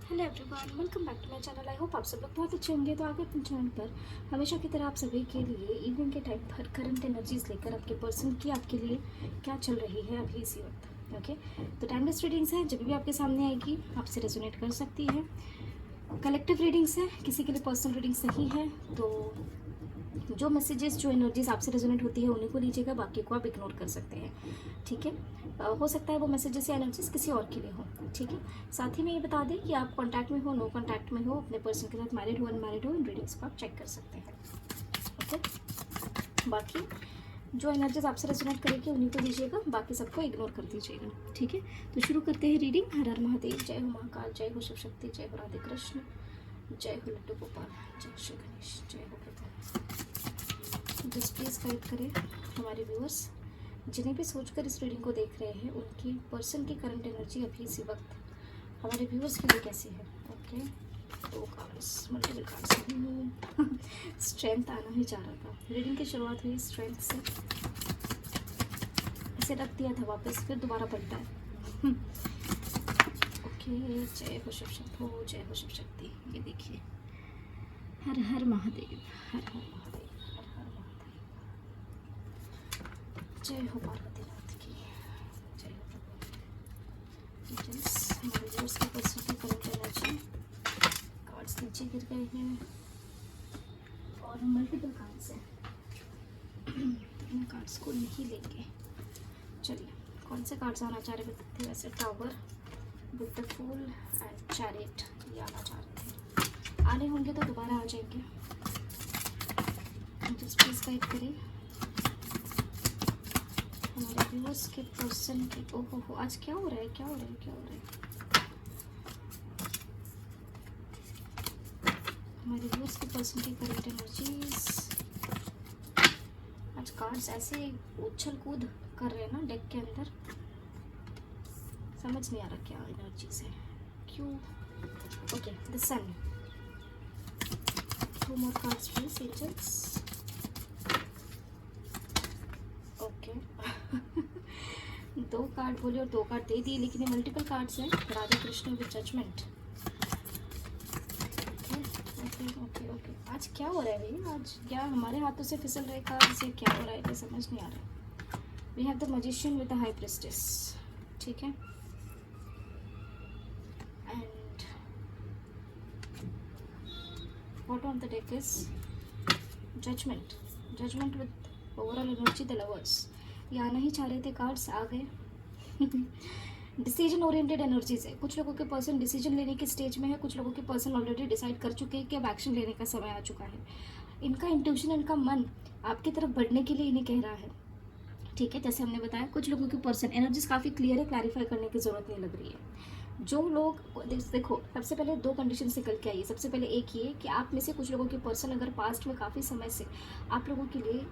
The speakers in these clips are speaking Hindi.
Hello everyone, welcome back to my channel. I hope आप सब लोग बहुत अच्छे होंगे। तो आगे अपने चैनल पर हमेशा की तरह आप सभी के लिए इवनिंग के टाइम पर करंट एनर्जीज लेकर आपके पर्सन की आपके लिए क्या चल रही है अभी इसी वक्त। ओके, तो टाइमलेस रीडिंग्स है, जब भी आपके सामने आएगी आपसे रेजोनेट कर सकती है। कलेक्टिव रीडिंग्स है, किसी के लिए पर्सनल रीडिंग सही है तो जो मैसेजेस जो एनर्जीज आपसे रेजोनेट होती है उन्हीं को लीजिएगा, बाकी को आप इग्नोर कर सकते हैं। ठीक है, हो सकता है वो मैसेजेस या एनर्जीज किसी और के लिए हो। ठीक है, साथ ही में ये बता दें कि आप कांटेक्ट में हो, नो कांटेक्ट में हो, अपने पर्सन के साथ मैरिड हो, अनमैरिड हो, इन रीडिंग्स को आप चेक कर सकते हैं। ओके, बाकी जो एनर्जीज आपसे रेजोनेट करेगी उन्हीं को दीजिएगा, बाकी सबको इग्नोर कर दीजिएगा। ठीक है, तो शुरू करते हैं रीडिंग। हर हर महादेव, जय हो महाकाल, जय हो शिव शक्ति, जय हो राधे कृष्ण, जय हो लड्डू गोपाल, जय श्री गणेश, जय हो प्रभु। जस्ट प्लीज़ गाइड करें हमारे व्यूअर्स जिन्हें भी सोचकर इस रीडिंग को देख रहे हैं, उनकी पर्सन की करंट एनर्जी अभी इसी वक्त हमारे व्यूअर्स के लिए कैसी है। ओके, दो कार्ड्स, मल्टीपल कार्ड्स। स्ट्रेंथ आना ही चाह रहा था। रीडिंग की शुरुआत हुई स्ट्रेंथ से, इसे रख दिया था वापस, फिर दोबारा पलटा है। ओके, जय हो शिव शक्ति, हो जय हो शिव शक्ति। ये देखिए, हर हर महादेव, हर हर महादेव, हर हर महादेव, जय हो पार्वती नाथ की, जय हो प्रभु। डिटेल्स हमारे व्यूअर्स के पर्सन की करंट एनर्जी। कार्ड्स नीचे गिर गए हैं और मल्टीपल कार्ड्स हैं, इन कार्ड्स को नहीं लेंगे। चलिए, कौन से कार्ड्स आना चाह रहे थे वैसे? Tower, with the fool and chariot, ये आना चाह रहे थे। आने होंगे तो दोबारा आ जाएंगे। जस्ट प्लीज गाइड करें हमारे व्यूअर्स के पर्सन की। ओहो हो, आज क्या हो रहा है, क्या हो रहा है, क्या हो रहा है? हमारे व्यूअर्स के पर्सन की करंट एनर्जीज। आज कार्ड्स ऐसे उछल कूद कर रहे हैं ना डेक के अंदर, समझ नहीं आ रहा क्या एनर्जीज है, क्यों। Okay, the sun. Two more cards please angels. Okay, दो कार्ड बोले और दो कार्ड दे दिए, लेकिन ये मल्टीपल कार्ड्स हैं। Radhe Krishna with judgement. Okay okay okay, आज क्या हो रहा है भाई? आज क्या हमारे हाथों से फिसल रहे कार्ड्स या क्या हो रहा है, ये समझ नहीं आ रहा है। We have the magician with the high priestess. ठीक है, and bottom of the deck is judgement. Judgement with overall energy the lovers. ये आना ही चाह रहे थे, कार्ड्स आ गए। डिसीजन ओरिएंटेड एनर्जीज है। कुछ लोगों के पर्सन डिसीजन लेने के स्टेज में है, कुछ लोगों के पर्सन ऑलरेडी डिसाइड कर चुके हैं कि अब एक्शन लेने का समय आ चुका है। इनका इंट्यूशन, इनका मन आपकी तरफ बढ़ने के लिए इन्हें कह रहा है। ठीक है, जैसे हमने बताया कुछ लोगों की पर्सन एनर्जीज काफ़ी क्लियर है, क्लैरिफाई करने की ज़रूरत नहीं लग रही है। जो लोग देखो, सबसे पहले दो कंडीशन निकल के आई है। सबसे पहले एक ये कि आप में से कुछ लोगों के पर्सन अगर पास्ट में काफ़ी समय से आप लोगों के लिए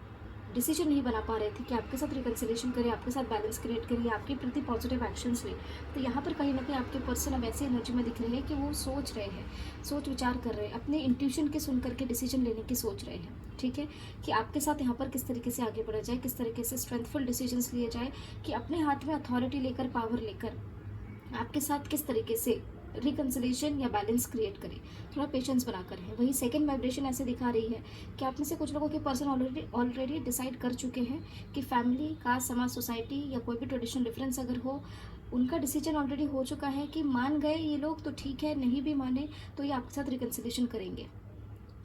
डिसीजन नहीं बना पा रहे थे कि आपके साथ रिकन्सिलेशन करें, आपके साथ बैलेंस क्रिएट करें, आपके प्रति पॉजिटिव एक्शंस लें, तो यहाँ पर कहीं ना कहीं आपके पर्सन अब ऐसी एनर्जी में दिख रहे हैं कि वो सोच रहे हैं, सोच विचार कर रहे हैं, अपने इंट्यूशन के सुन करके डिसीजन लेने की सोच रहे हैं। ठीक है, कि आपके साथ यहाँ पर किस तरीके से आगे बढ़ा जाए, किस तरीके से स्ट्रेंथफुल डिसीजंस लिए जाए, कि अपने हाथ में अथॉरिटी लेकर, पावर लेकर आपके साथ किस तरीके से रिकन्सिलेशन या बैलेंस क्रिएट करें, थोड़ा पेशेंस बनाकर है। वही सेकंड वाइब्रेशन ऐसे दिखा रही है कि आप में से कुछ लोगों के पर्सन ऑलरेडी डिसाइड कर चुके हैं कि फैमिली का, समाज, सोसाइटी या कोई भी ट्रेडिशनल डिफरेंस अगर हो, उनका डिसीजन ऑलरेडी हो चुका है कि मान गए ये लोग तो ठीक है, नहीं भी माने तो ये आपके साथ रिकन्सिलेशन करेंगे।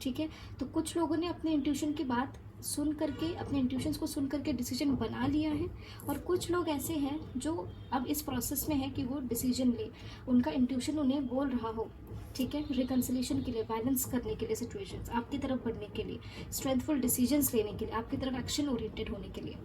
ठीक है, तो कुछ लोगों ने अपने इंट्यूशन की बात सुन करके, अपने इंट्यूशंस को सुन करके डिसीजन बना लिया है, और कुछ लोग ऐसे हैं जो अब इस प्रोसेस में है कि वो डिसीजन ले, उनका इंट्यूशन उन्हें बोल रहा हो। ठीक है, रिकन्सिलेशन के लिए, बैलेंस करने के लिए सिचुएशंस, आपकी तरफ बढ़ने के लिए, स्ट्रेंथफुल डिसीजंस लेने के लिए, आपकी तरफ एक्शन ओरिएंटेड होने के लिए।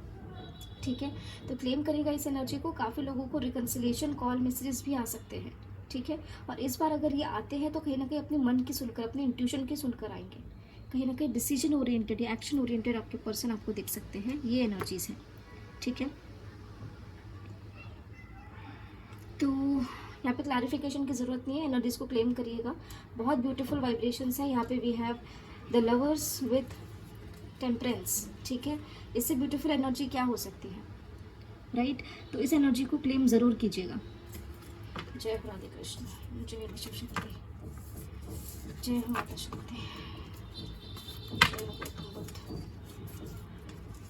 ठीक है, तो क्लेम करेगा इस एनर्जी को। काफ़ी लोगों को रिकन्सिलेशन कॉल मैसेजेस भी आ सकते हैं। ठीक है, और इस बार अगर ये आते हैं तो कहीं ना कहीं अपने मन की सुनकर, अपने इंट्यूशन की सुनकर आएंगे। कहीं ना कहीं डिसीजन ओरिएंटेड या एक्शन ओरिएंटेड आपके पर्सन आपको दिख सकते हैं, ये एनर्जीज हैं। ठीक है, तो यहाँ पे क्लैरिफिकेशन की ज़रूरत नहीं है, एनर्जीज को क्लेम करिएगा। बहुत ब्यूटीफुल वाइब्रेशंस है यहाँ पे। We have the lovers with temperance. ठीक है, इससे ब्यूटीफुल एनर्जी क्या हो सकती है, राइट? तो इस एनर्जी को क्लेम ज़रूर कीजिएगा। जय हो राधे कृष्ण, जय हो शिव शक्ति, जय हो माता शक्ति, जय हो गौतम बुद्ध,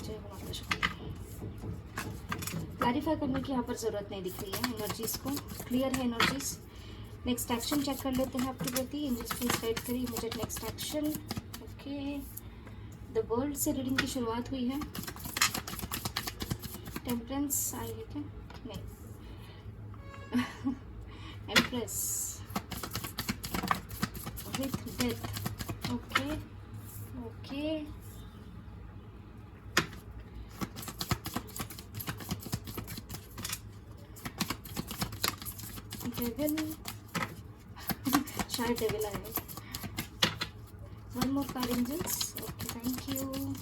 जय हो माता शक्ति। क्लैरिफाई करने की यहाँ पर ज़रूरत नहीं दिख रही है, एनर्जीज को क्लियर है एनर्जीज। नेक्स्ट एक्शन चेक कर लेते हैं आपके प्रति। एंजल्स प्लीज गाइड करिए मुझे next action. Okay, the world से रीडिंग की शुरुआत हुई है। टेम्परेंस आई है क्या? नहीं। Empress with death. Okay okay, devil, शायद डेविल आएगा। One more card angels. Okay, thank you.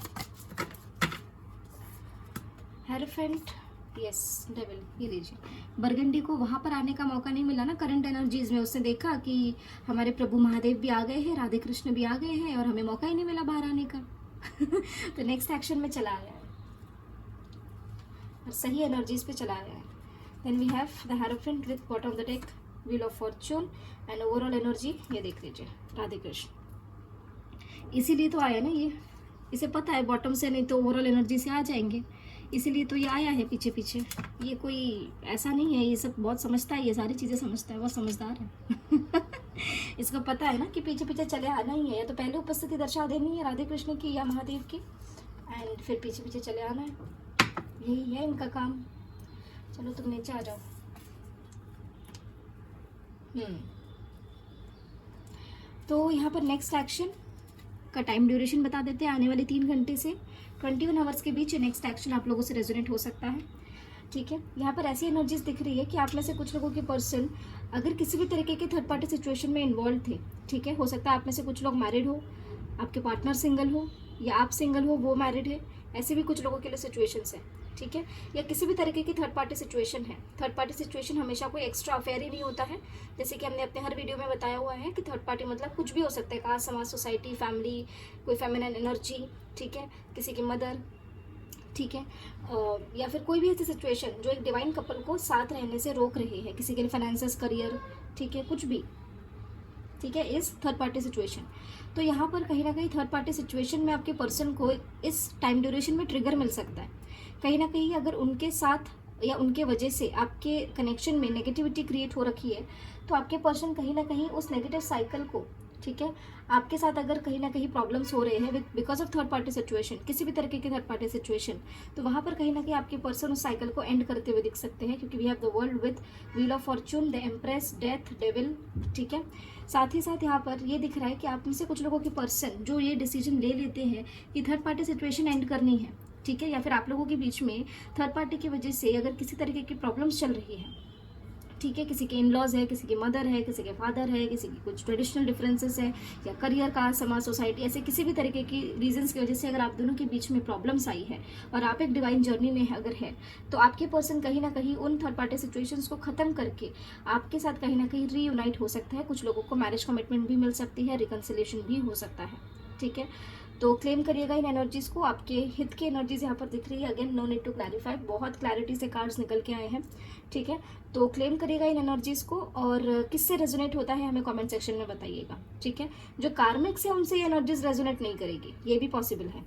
Hierophant, yes devil, ये लीजिए। बरगंडी को वहाँ पर आने का मौका नहीं मिला ना करंट एनर्जीज में। उसने देखा कि हमारे प्रभु महादेव भी आ गए हैं, राधे कृष्ण भी आ गए हैं और हमें मौका ही नहीं मिला बाहर आने का। तो नेक्स्ट एक्शन में चला आया है और सही एनर्जीज पे चला आया है। Then we have the hierophant with bottom of the deck wheel of fortune and overall energy. ये देख लीजिए, राधे कृष्ण। इसीलिए तो आया ना ये, इसे पता है बॉटम से नहीं तो ओवरऑल एनर्जी से आ जाएंगे, इसीलिए तो ये आया है पीछे पीछे। ये कोई ऐसा नहीं है, ये सब बहुत समझता है, ये सारी चीज़ें समझता है, बहुत समझदार है। इसको पता है ना कि पीछे पीछे चले आना ही है, या तो पहले उपस्थिति दर्शा देनी है राधे कृष्ण की या महादेव की, एंड फिर पीछे पीछे चले आना है। यही है इनका काम। चलो तुम नीचे आ जाओ। तो यहाँ पर नेक्स्ट एक्शन का टाइम ड्यूरेशन बता देते हैं। आने वाले 3 घंटे से 21 आवर्स के बीच नेक्स्ट एक्शन आप लोगों से रेजोनेट हो सकता है। ठीक है, यहाँ पर ऐसी एनर्जीज दिख रही है कि आप में से कुछ लोगों के पर्सन अगर किसी भी तरीके के थर्ड पार्टी सिचुएशन में इन्वॉल्व थे, ठीक है, हो सकता है आप में से कुछ लोग मैरिड हो, आपके पार्टनर सिंगल हो, या आप सिंगल हो वो मैरिड है, ऐसे भी कुछ लोगों के लिए सिचुएशंस है। ठीक है, या किसी भी तरीके की थर्ड पार्टी सिचुएशन है। थर्ड पार्टी सिचुएशन हमेशा कोई एक्स्ट्रा अफेयर ही नहीं होता है, जैसे कि हमने अपने हर वीडियो में बताया हुआ है कि थर्ड पार्टी मतलब कुछ भी हो सकता है, कास्ट, समाज, सोसाइटी, फैमिली, कोई फेमिनिन एनर्जी, ठीक है, किसी की मदर, ठीक है, या फिर कोई भी ऐसी सिचुएशन जो एक डिवाइन कपल को साथ रहने से रोक रही है, किसी के लिए फाइनेंसेस, करियर, ठीक है, कुछ भी, ठीक है, इस थर्ड पार्टी सिचुएशन। तो यहाँ पर कहीं ना कहीं थर्ड पार्टी सिचुएशन में आपके पर्सन को इस टाइम ड्यूरेशन में ट्रिगर मिल सकता है। कहीं ना कहीं अगर उनके साथ या उनके वजह से आपके कनेक्शन में नेगेटिविटी क्रिएट हो रखी है, तो आपके पर्सन कहीं ना कहीं उस नेगेटिव साइकिल को, ठीक है, आपके साथ अगर कहीं ना कहीं प्रॉब्लम्स हो रहे हैं with because of third party situation, किसी भी तरीके की थर्ड पार्टी सिचुएशन, तो वहाँ पर कहीं ना कहीं आपके पर्सन उस साइकिल को एंड करते हुए दिख सकते हैं, क्योंकि we have the world with wheel of fortune, the empress, death, devil, ठीक है। साथ ही साथ यहाँ पर ये दिख रहा है कि आप में से कुछ लोगों के पर्सन जो ये डिसीजन ले लेते हैं कि थर्ड पार्टी सिचुएशन एंड करनी है, ठीक है, या फिर आप लोगों के बीच में थर्ड पार्टी की वजह से अगर किसी तरीके की प्रॉब्लम्स चल रही है, ठीक है, किसी के इन लॉज है, किसी की मदर है, किसी के फादर है, किसी की कुछ ट्रेडिशनल डिफरेंसेस है, या करियर का, समाज, सोसाइटी, ऐसे किसी भी तरीके की रीजंस की वजह से अगर आप दोनों के बीच में प्रॉब्लम्स आई है और आप एक डिवाइन जर्नी में अगर है, तो आपके पर्सन कहीं ना कहीं उन थर्ड पार्टी सिचुएशंस को ख़त्म करके आपके साथ कहीं ना कहीं रीयूनाइट हो सकता है। कुछ लोगों को मैरिज कमिटमेंट भी मिल सकती है, रिकन्सिलेशन भी हो सकता है, ठीक है। तो क्लेम करिएगा इन एनर्जीज़ को, आपके हित की एनर्जीज यहाँ पर दिख रही है। Again no need to clarify, बहुत क्लैरिटी से कार्ड्स निकल के आए हैं, ठीक है। तो क्लेम करिएगा इन एनर्जीज़ को, और किससे रेजोनेट होता है हमें कमेंट सेक्शन में बताइएगा, ठीक है। जो कार्मिक से उनसे ये एनर्जीज रेजोनेट नहीं करेगी, ये भी पॉसिबल है,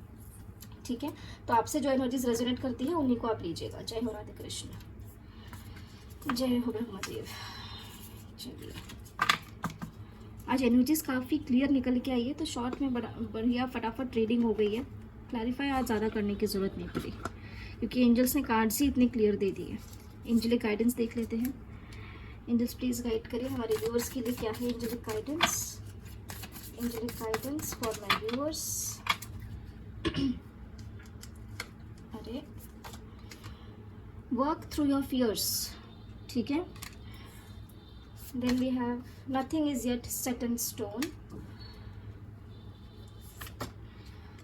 ठीक है। तो आपसे जो एनर्जीज रेजोनेट करती है उन्हीं को आप लीजिएगा। जय हो राधे कृष्ण, जय हो ब्रह्मदेव। चलिए, आज एनर्जीज काफ़ी क्लियर निकल के आई है, तो शॉर्ट में बढ़िया फटाफट ट्रेडिंग हो गई है। क्लैरिफाई आज ज़्यादा करने की ज़रूरत नहीं पड़ी, क्योंकि एंजल्स ने कार्ड्स ही इतने क्लियर दे दिए। एंजलिक गाइडेंस देख लेते हैं। एंजल्स प्लीज़ गाइड करिए हमारे व्यूअर्स के लिए, क्या है angelic guidance. Angelic guidance for my viewers. अरे, वर्क थ्रू योर फियर्स, ठीक है। Then we have nothing is yet set in stone.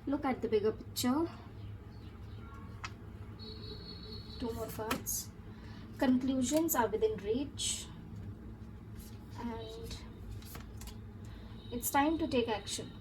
Look at the bigger picture. 2 more cards. Conclusions are within reach, and it's time to take action.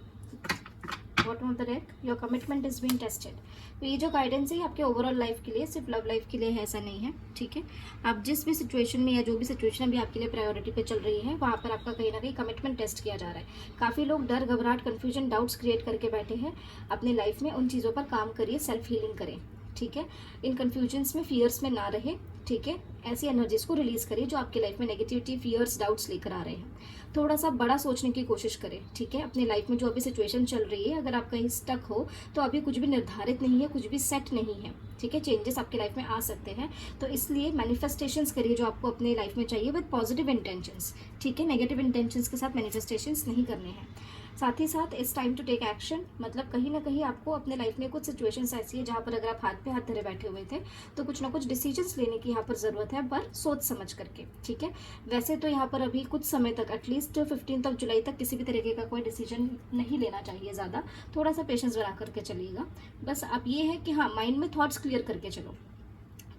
Bottom of the deck, your commitment is being tested. तो ये जो गाइडेंस है आपके ओवरऑल लाइफ के लिए, सिर्फ लव लाइफ के लिए है ऐसा नहीं है, ठीक है। आप जिस भी सिचुएशन में या जो भी सिचुएशन अभी आपके लिए प्रायोरिटी पे चल रही है, वहाँ पर आपका कहीं ना कहीं कमिटमेंट टेस्ट किया जा रहा है। काफ़ी लोग डर, घबराहट, कन्फ्यूजन, डाउट्स क्रिएट करके बैठे हैं अपनी लाइफ में। उन चीज़ों पर काम करिए, सेल्फ हीलिंग करें, ठीक है। इन कन्फ्यूजन्स में, फियर्स में ना रहे, ठीक है। ऐसी एनर्जीज को रिलीज करिए जो आपकी लाइफ में नेगेटिविटी, फियर्स, डाउट्स लेकर आ रहे हैं। थोड़ा सा बड़ा सोचने की कोशिश करें, ठीक है। अपनी लाइफ में जो अभी सिचुएशन चल रही है, अगर आप कहीं स्टक हो तो अभी कुछ भी निर्धारित नहीं है, कुछ भी सेट नहीं है, ठीक है। चेंजेस आपकी लाइफ में आ सकते हैं, तो इसलिए मैनिफेस्टेशंस करिए जो आपको अपनी लाइफ में चाहिए विद पॉजिटिव इंटेंशंस, ठीक है। नेगेटिव इंटेंशंस के साथ मैनिफेस्टेशंस नहीं करने हैं। साथ ही साथ it's time to take action, मतलब कहीं ना कहीं आपको अपने लाइफ में कुछ सिचुएशंस ऐसी है जहाँ पर अगर आप हाथ पे हाथ धरे बैठे हुए थे तो कुछ ना कुछ डिसीजंस लेने की यहाँ पर ज़रूरत है, पर सोच समझ करके, ठीक है। वैसे तो यहाँ पर अभी कुछ समय तक, एटलीस्ट 15 जुलाई तक किसी भी तरीके का कोई डिसीजन नहीं लेना चाहिए ज़्यादा। थोड़ा सा पेशेंस बना करके चलिएगा। बस आप ये है कि हाँ, माइंड में थॉट्स क्लियर करके चलो,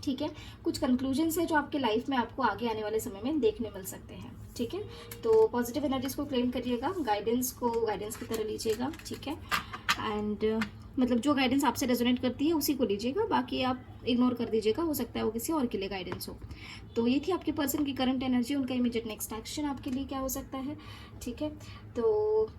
ठीक है। कुछ कंक्लूजन्स है जो आपके लाइफ में आपको आगे आने वाले समय में देखने मिल सकते हैं, ठीक है। तो पॉजिटिव एनर्जीज को क्लेम करिएगा, गाइडेंस को गाइडेंस की तरह लीजिएगा, ठीक है। एंड मतलब जो गाइडेंस आपसे रेजोनेट करती है उसी को लीजिएगा, बाकी आप इग्नोर कर दीजिएगा, हो सकता है वो किसी और के लिए गाइडेंस हो। तो ये थी आपके पर्सन की करंट एनर्जी, उनका इमीडिएट नेक्स्ट एक्शन आपके लिए क्या हो सकता है, ठीक है। तो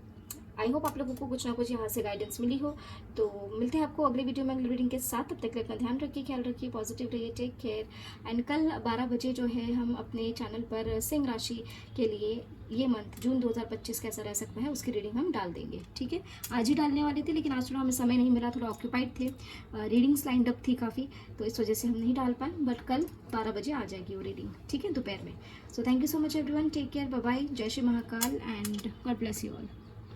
आई होप आप लोगों को कुछ ना कुछ यहाँ से गाइडेंस मिली हो। तो मिलते हैं आपको अगले वीडियो में अगले रीडिंग के साथ। तब तक के लिए अपना ध्यान रखिए, ख्याल रखिए, पॉजिटिव रहिए, टेक केयर। एंड कल 12 बजे जो है हम अपने चैनल पर सिंह राशि के लिए ये मंथ जून 2025 कैसा रह सकता है उसकी रीडिंग हम डाल देंगे, ठीक है। आज ही डालने वाले थे लेकिन आज थोड़ा हमें समय नहीं मिला, थोड़ा ऑक्यूपाइड थे, रीडिंग्स लाइंड अप थी काफ़ी, तो इस वजह से हम नहीं डाल पाए। बट कल 12 बजे आ जाएगी वो रीडिंग, ठीक है, दोपहर में। So thank you so much everyone, take care, bye bye, जय Shri Mahakal and God bless you all.